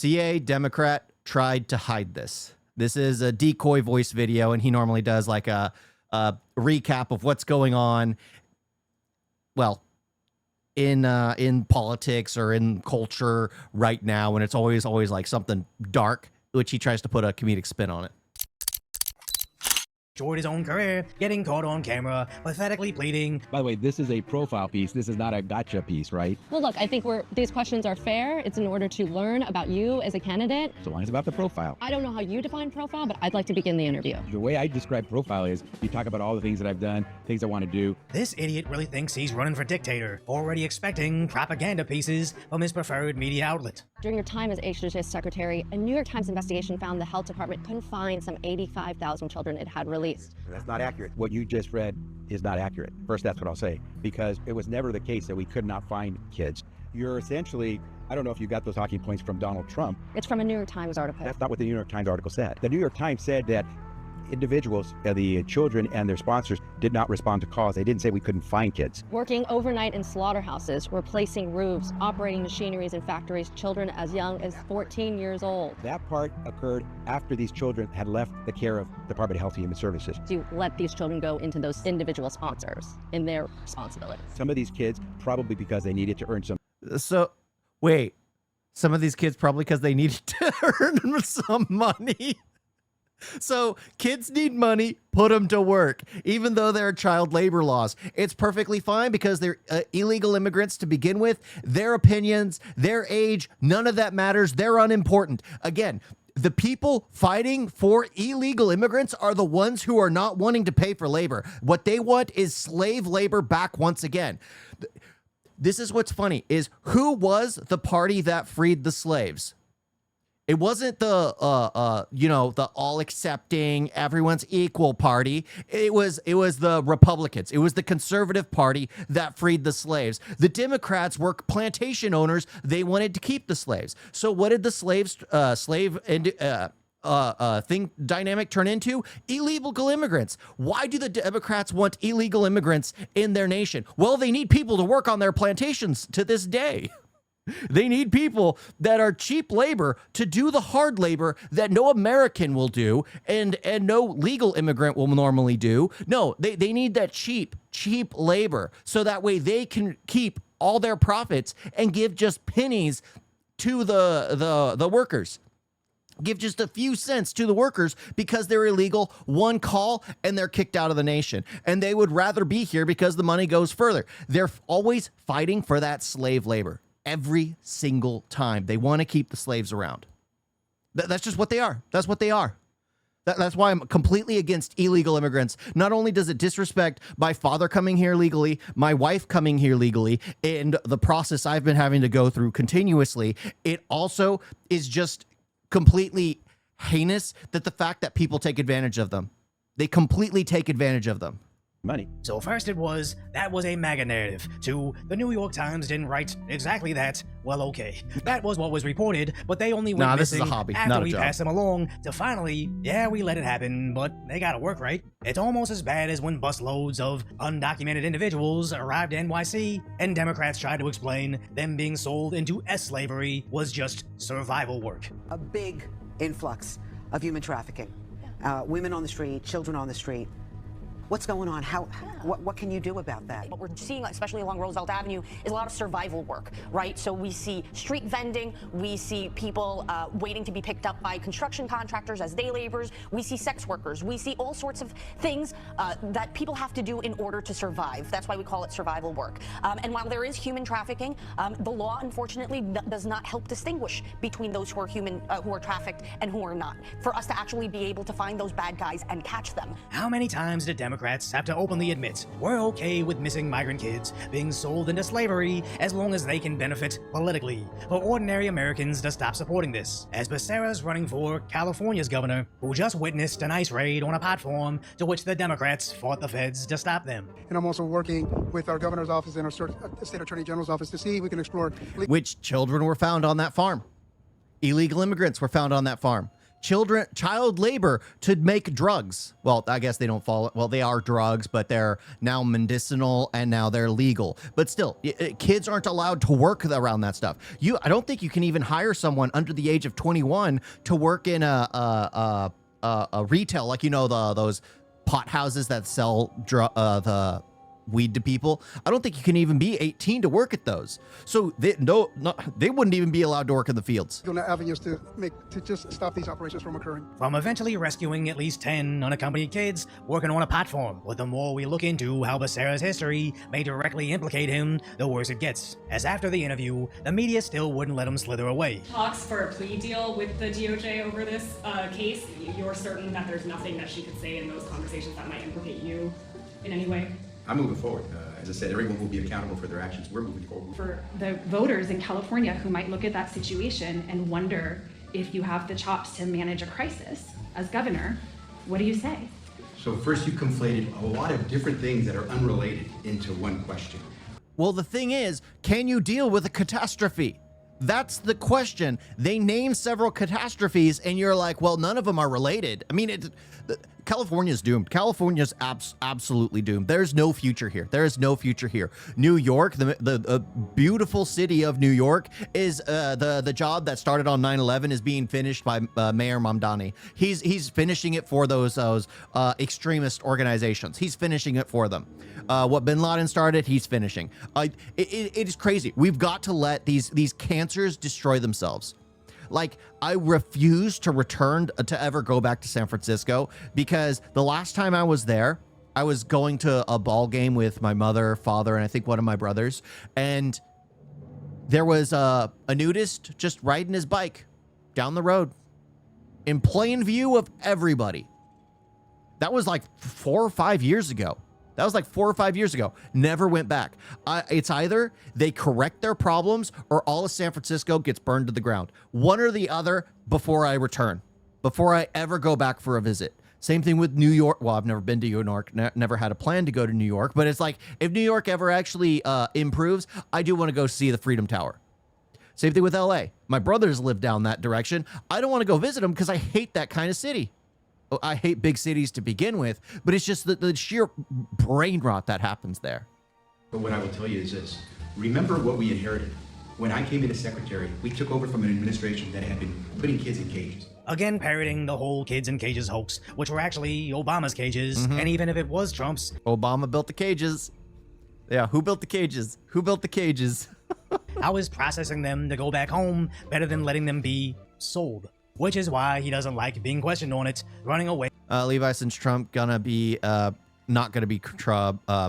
CA Democrat tried to hide this. This is a decoy voice video, and he normally does like a recap of what's going on. Well, in politics or in culture right now, and it's always like something dark, which he tries to put a comedic spin on it. Enjoyed his own career, getting caught on camera, pathetically pleading. By the way, this is a profile piece. This is not a gotcha piece, right? Well, look, I think these questions are fair. It's in order to learn about you as a candidate. So long as it's about the profile. I don't know how you define profile, but I'd like to begin the interview. The way I describe profile is you talk about all the things that I've done, things I want to do. This idiot really thinks he's running for dictator, already expecting propaganda pieces from his preferred media outlet. During your time as HHS secretary, a New York Times investigation found the health department couldn't find some 85,000 children it had released. That's not accurate. What you just read is not accurate. First, that's what I'll say, because it was never the case that we could not find kids. You're essentially, I don't know if you got those talking points from Donald Trump. It's from a New York Times article. That's not what the New York Times article said. The New York Times said that individuals, the children and their sponsors, did not respond to calls. They didn't say we couldn't find kids. Working overnight in slaughterhouses, replacing roofs, operating machineries in factories, children as young as 14 years old. That part occurred after these children had left the care of Department of Health and Human Services. To let these children go into those individual sponsors in their responsibility. Some of these kids, probably because they needed to earn some. So, wait. Some of these kids probably because they needed to earn some money. So kids need money, put them to work, even though there are child labor laws. It's perfectly fine because they're illegal immigrants to begin with. Their opinions, their age, none of that matters. They're unimportant. Again, the people fighting for illegal immigrants are the ones who are not wanting to pay for labor. What they want is slave labor back once again. This is what's funny, is who was the party that freed the slaves? It wasn't the, the all-accepting, everyone's equal party. It was the Republicans. It was the conservative party that freed the slaves. The Democrats were plantation owners. They wanted to keep the slaves. So what did the slave dynamic turn into? Illegal immigrants. Why do the Democrats want illegal immigrants in their nation? Well, they need people to work on their plantations to this day. They need people that are cheap labor to do the hard labor that no American will do and no legal immigrant will normally do. No, they need that cheap labor so that way they can keep all their profits and give just pennies to the workers. Give just a few cents to the workers because they're illegal, one call, and they're kicked out of the nation. And they would rather be here because the money goes further. They're always fighting for that slave labor. Every single time. They want to keep the slaves around. That's just what they are. That's what they are. That's why I'm completely against illegal immigrants. Not only does it disrespect my father coming here legally, my wife coming here legally, and the process I've been having to go through continuously, it also is just completely heinous that the fact that people take advantage of them. They completely take advantage of them. Money. So first that was a MAGA narrative. Two, the New York Times didn't write exactly that. Well, okay. That was what was reported, but they only went missing after we passed them along to finally, yeah, we let it happen, but they gotta work, right? It's almost as bad as when busloads of undocumented individuals arrived at NYC and Democrats tried to explain them being sold into slavery was just survival work. A big influx of human trafficking. Women on the street, children on the street. What's going on? What can you do about that? What we're seeing, especially along Roosevelt Avenue, is a lot of survival work, right? So we see street vending, we see people waiting to be picked up by construction contractors as day laborers, we see sex workers, we see all sorts of things that people have to do in order to survive. That's why we call it survival work. And while there is human trafficking, the law, unfortunately, does not help distinguish between those who are who are trafficked and who are not, for us to actually be able to find those bad guys and catch them. How many times did Democrats have to openly admit we're okay with missing migrant kids being sold into slavery as long as they can benefit politically, for ordinary Americans to stop supporting this? As Becerra's running for California's governor, who just witnessed an ICE raid on a pot farm to which the Democrats fought the feds to stop them. And I'm also working with our governor's office and our state attorney general's office to see if we can explore which children were found on that farm. Illegal immigrants were found on that farm. child labor to make drugs. Well, I guess they don't fall. Well, they are drugs, but they're now medicinal and now they're legal. But still, kids aren't allowed to work around that stuff. I don't think you can even hire someone under the age of 21 to work in a retail, like, those pot houses that sell the weed to people. I don't think you can even be 18 to work at those. So they wouldn't even be allowed to work in the fields. Avenues to just stop these operations from occurring. From eventually rescuing at least 10 unaccompanied kids working on a platform, but the more we look into how Becerra's history may directly implicate him, the worse it gets. As after the interview, the media still wouldn't let him slither away. Talks for a plea deal with the DOJ over this case. You're certain that there's nothing that she could say in those conversations that might implicate you in any way? I'm moving forward. As I said, everyone will be accountable for their actions. We're moving forward. For the voters in California who might look at that situation and wonder if you have the chops to manage a crisis as governor, what do you say? So first, you conflated a lot of different things that are unrelated into one question. Well, the thing is, can you deal with a catastrophe? That's the question. They name several catastrophes and you're like, well, none of them are related. I mean, California's doomed. California's absolutely doomed. There's no future here. There is no future here. New York, the beautiful city of New York, is the job that started on 9/11 is being finished by Mayor Mamdani. He's finishing it for those extremist organizations. He's finishing it for them. What Bin Laden started, he's finishing. It is crazy. We've got to let these cancers destroy themselves. Like, I refuse to return to ever go back to San Francisco, because the last time I was there, I was going to a ball game with my mother, father, and I think one of my brothers. And there was a nudist just riding his bike down the road in plain view of everybody. That was like 4 or 5 years ago. That was like 4 or 5 years ago. Never went back. It's either they correct their problems or all of San Francisco gets burned to the ground. One or the other before I return, before I ever go back for a visit. Same thing with New York. Well, I've never been to New York, never had a plan to go to New York, but it's like, if New York ever actually improves, I do want to go see the Freedom Tower. Same thing with LA. My brothers live down that direction. I don't want to go visit them because I hate that kind of city. I hate big cities to begin with, but it's just the sheer brain rot that happens there. But what I will tell you is this. Remember what we inherited. When I came in as secretary, we took over from an administration that had been putting kids in cages. Again, parroting the whole kids in cages hoax, which were actually Obama's cages, and even if it was Trump's. Obama built the cages. Yeah, who built the cages? Who built the cages? How is processing them to go back home better than letting them be sold? Which is why he doesn't like being questioned on it, running away. Levi, since Trump gonna be not gonna be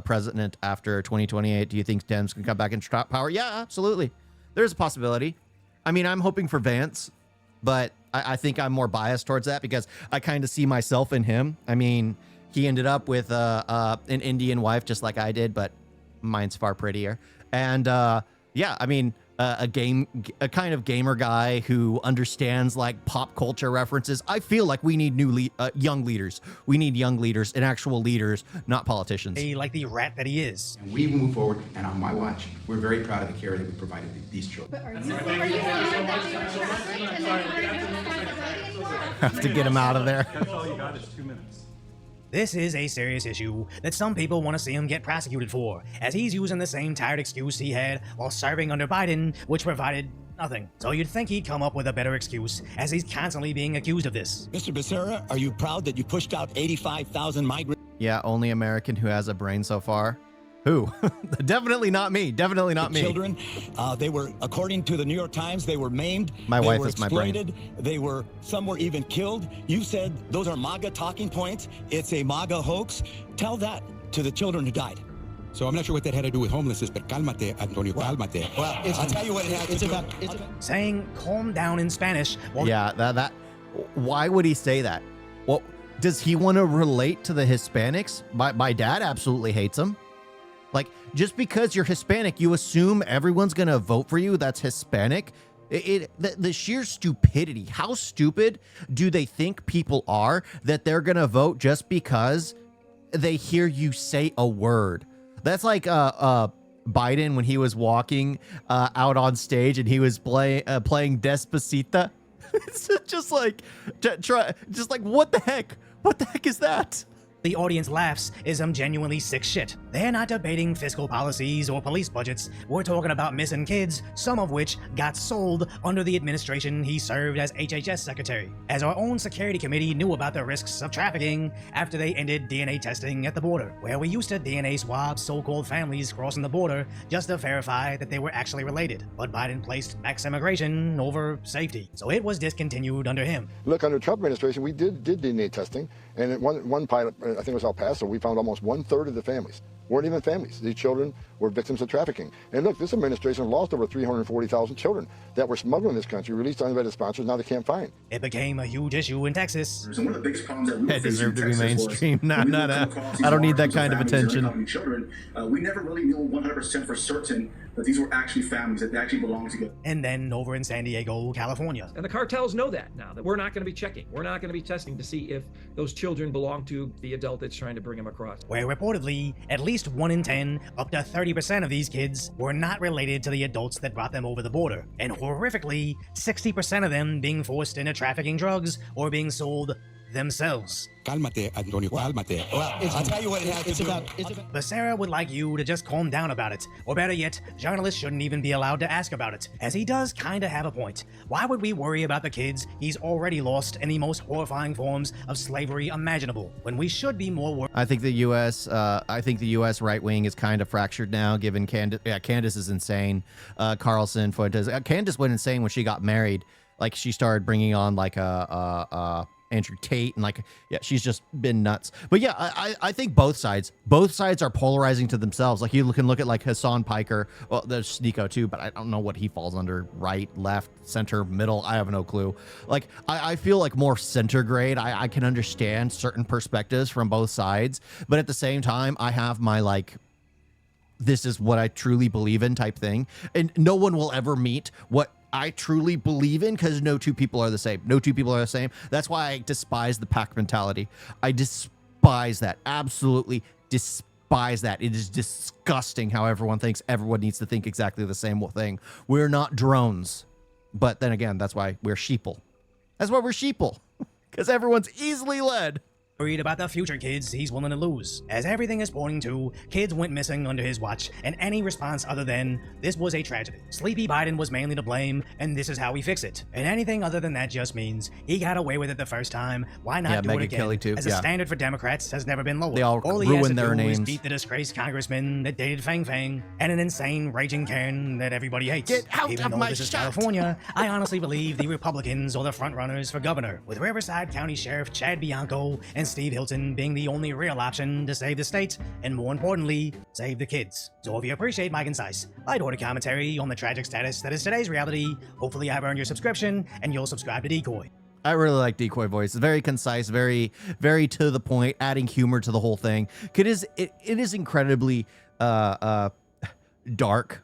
president after 2028, do you think Dems can come back into power? Yeah, absolutely. There's a possibility. I mean, I'm hoping for Vance, but I think I'm more biased towards that because I kind of see myself in him. I mean, he ended up with an Indian wife just like I did, but mine's far prettier. And yeah, I mean, a kind of gamer guy who understands like pop culture references. I feel like we need young leaders. We need young leaders and actual leaders, not politicians. Like the rat that he is. And we move forward, and on my watch, we're very proud of the care that we provided these children. Have to get him out of there. That's all you got is 2 minutes. This is a serious issue that some people want to see him get prosecuted for, as he's using the same tired excuse he had while serving under Biden, which provided nothing. So you'd think he'd come up with a better excuse, as he's constantly being accused of this. Mr. Becerra, are you proud that you pushed out 85,000 migrants? Yeah, only American who has a brain so far. Who? Definitely not me. Definitely not me. Children, they were, according to the New York Times, they were maimed. My wife is my brain. Some were even killed. You said those are MAGA talking points. It's a MAGA hoax. Tell that to the children who died. So I'm not sure what that had to do with homelessness, but cálmate, Antonio, cálmate. Well, I'll tell you what it had to do. Saying calm down in Spanish. Yeah, that. Why would he say that? Well, does he want to relate to the Hispanics? My dad absolutely hates them. Like, just because you're Hispanic, you assume everyone's going to vote for you that's Hispanic. The sheer stupidity. How stupid do they think people are that they're going to vote just because they hear you say a word? That's like Biden when he was walking out on stage and he was playing Despacito. It's just like, what the heck? What the heck is that? The audience laughs is some genuinely sick shit. They're not debating fiscal policies or police budgets. We're talking about missing kids, some of which got sold under the administration he served as HHS secretary. As our own security committee knew about the risks of trafficking after they ended DNA testing at the border, where we used to DNA swab so-called families crossing the border just to verify that they were actually related. But Biden placed max immigration over safety, so it was discontinued under him. Look, under Trump administration, we did DNA testing, and one pilot, I think it was El Paso, we found almost 1/3 of the families weren't even families. These children were victims of trafficking. And look, this administration lost over 340,000 children that were smuggled in this country, released on unvetted sponsors, now they can't find. It became a huge issue in Texas. So one of the biggest problems that we That deserved to be mainstream. I don't need that kind of attention. Children, we never really knew 100% for certain that these were actually families, that they actually belonged together. And then over in San Diego, California. And the cartels know that now, that we're not going to be checking. We're not going to be testing to see if those children belong to the adult that's trying to bring them across. Where reportedly, at least 1 in 10, up to 30% of these kids were not related to the adults that brought them over the border. And horrifically, 60% of them being forced into trafficking drugs or being sold themselves. Cálmate, Antonio, cálmate. Well, I'll tell you what it has to do. But Sarah would like you to just calm down about it. Or better yet, journalists shouldn't even be allowed to ask about it. As he does kinda have a point. Why would we worry about the kids he's already lost in the most horrifying forms of slavery imaginable, when we should be more worried? I think the U.S. right wing is kind of fractured now, given Candace is insane. Carlson, Fuentes. Candace went insane when she got married. Like, she started bringing on like Andrew Tate, and she's just been nuts. But yeah, I think both sides are polarizing to themselves. Like, you can look at like Hassan Piker. Well, there's Sneeko too, but I don't know what he falls under. Right, left, center, middle. I have no clue. Like, I feel like more center grade. I can understand certain perspectives from both sides, but at the same time, I have my like, this is what I truly believe in type thing. And no one will ever meet what I truly believe in, because no two people are the same. No two people are the same. That's why I despise the pack mentality. I despise that. Absolutely despise that. It is disgusting how everyone thinks everyone needs to think exactly the same thing. We're not drones. But then again, that's why we're sheeple. That's why we're sheeple. Because everyone's easily led. Worried about the future kids he's willing to lose. As everything is pointing to, kids went missing under his watch, and any response other than, this was a tragedy. Sleepy Biden was mainly to blame, and this is how we fix it. And anything other than that just means he got away with it the first time. Why not do Megyn it again? Kelly too. As a standard for Democrats has never been lowered. They all ruined their names. Is beat the disgraced congressman that dated Fang Fang, and an insane raging Karen that everybody hates. Get out Even of though my this is shot. California, I honestly believe the Republicans are the front runners for governor, with Riverside County Sheriff Chad Bianco and Steve Hilton being the only real option to save the state, and more importantly, save the kids. So if you appreciate my concise, light-order commentary on the tragic status that is today's reality, hopefully I've earned your subscription, and you'll subscribe to Decoy. I really like Decoy voice. It's very concise, very, very to the point, adding humor to the whole thing. It is incredibly dark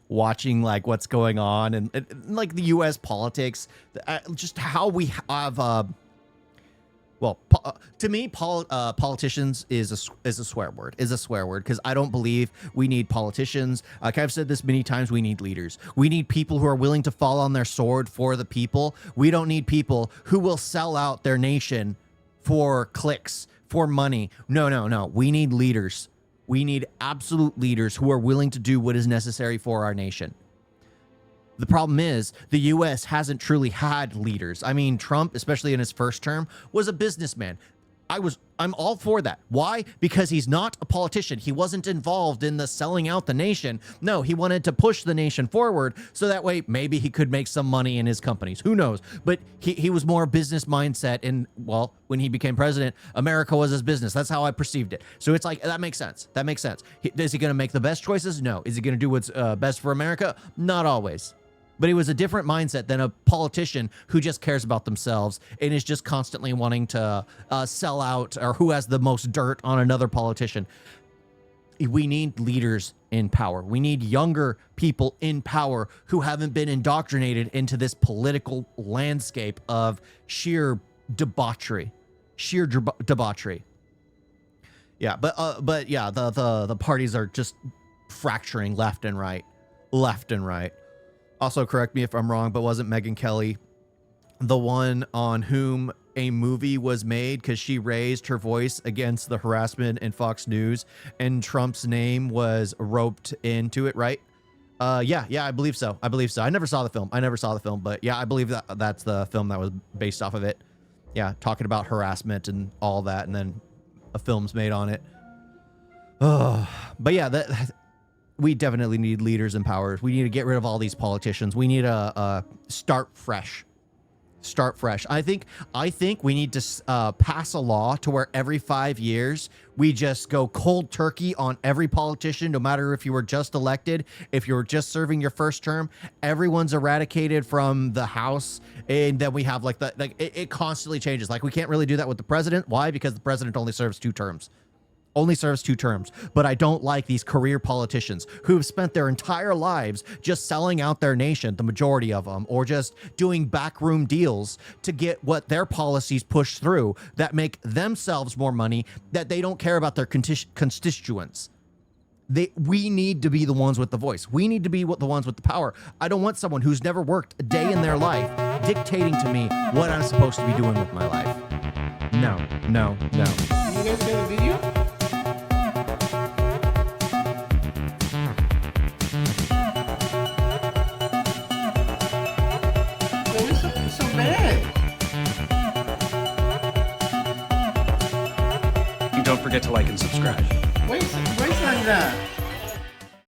watching like what's going on and like the U.S. politics, just how we have to me, politicians is a swear word, because I don't believe we need politicians. Like I've said this many times, we need leaders. We need people who are willing to fall on their sword for the people. We don't need people who will sell out their nation for clicks, for money. No. We need leaders. We need absolute leaders who are willing to do what is necessary for our nation. The problem is the U.S. hasn't truly had leaders. I mean, Trump, especially in his first term, was a businessman. I'm all for that. Why? Because he's not a politician. He wasn't involved in the selling out the nation. No, he wanted to push the nation forward so that way maybe he could make some money in his companies. Who knows? But he was more business mindset, and well, when he became president, America was his business. That's how I perceived it. So it's like, that makes sense. That makes sense. Is he going to make the best choices? No. Is he going to do what's best for America? Not always. But it was a different mindset than a politician who just cares about themselves and is just constantly wanting to sell out, or who has the most dirt on another politician. We need leaders in power. We need younger people in power who haven't been indoctrinated into this political landscape of sheer debauchery. Yeah, but yeah, the parties are just fracturing left and right. Also, correct me if I'm wrong, but wasn't Megyn Kelly the one on whom a movie was made because she raised her voice against the harassment in Fox News, and Trump's name was roped into it, right? Yeah, I believe so. I never saw the film. But yeah, I believe that that's the film that was based off of it. Yeah, talking about harassment and all that, and then a film's made on it. Oh, but yeah, we definitely need leaders and powers. We need to get rid of all these politicians. We need to start fresh. I think we need to pass a law to where every 5 years we just go cold turkey on every politician, no matter if you were just elected, if you were just serving your first term. Everyone's eradicated from the House, and then we have it constantly changes. Like, we can't really do that with the president. Why? Because the president only serves 2 terms. But I don't like these career politicians who have spent their entire lives just selling out their nation, the majority of them, or just doing backroom deals to get what their policies push through that make themselves more money, that they don't care about their constituents. We need to be the ones with the voice. We need to be the ones with the power. I don't want someone who's never worked a day in their life dictating to me what I'm supposed to be doing with my life. No. You guys get a video? Don't forget to like and subscribe. Wait like that.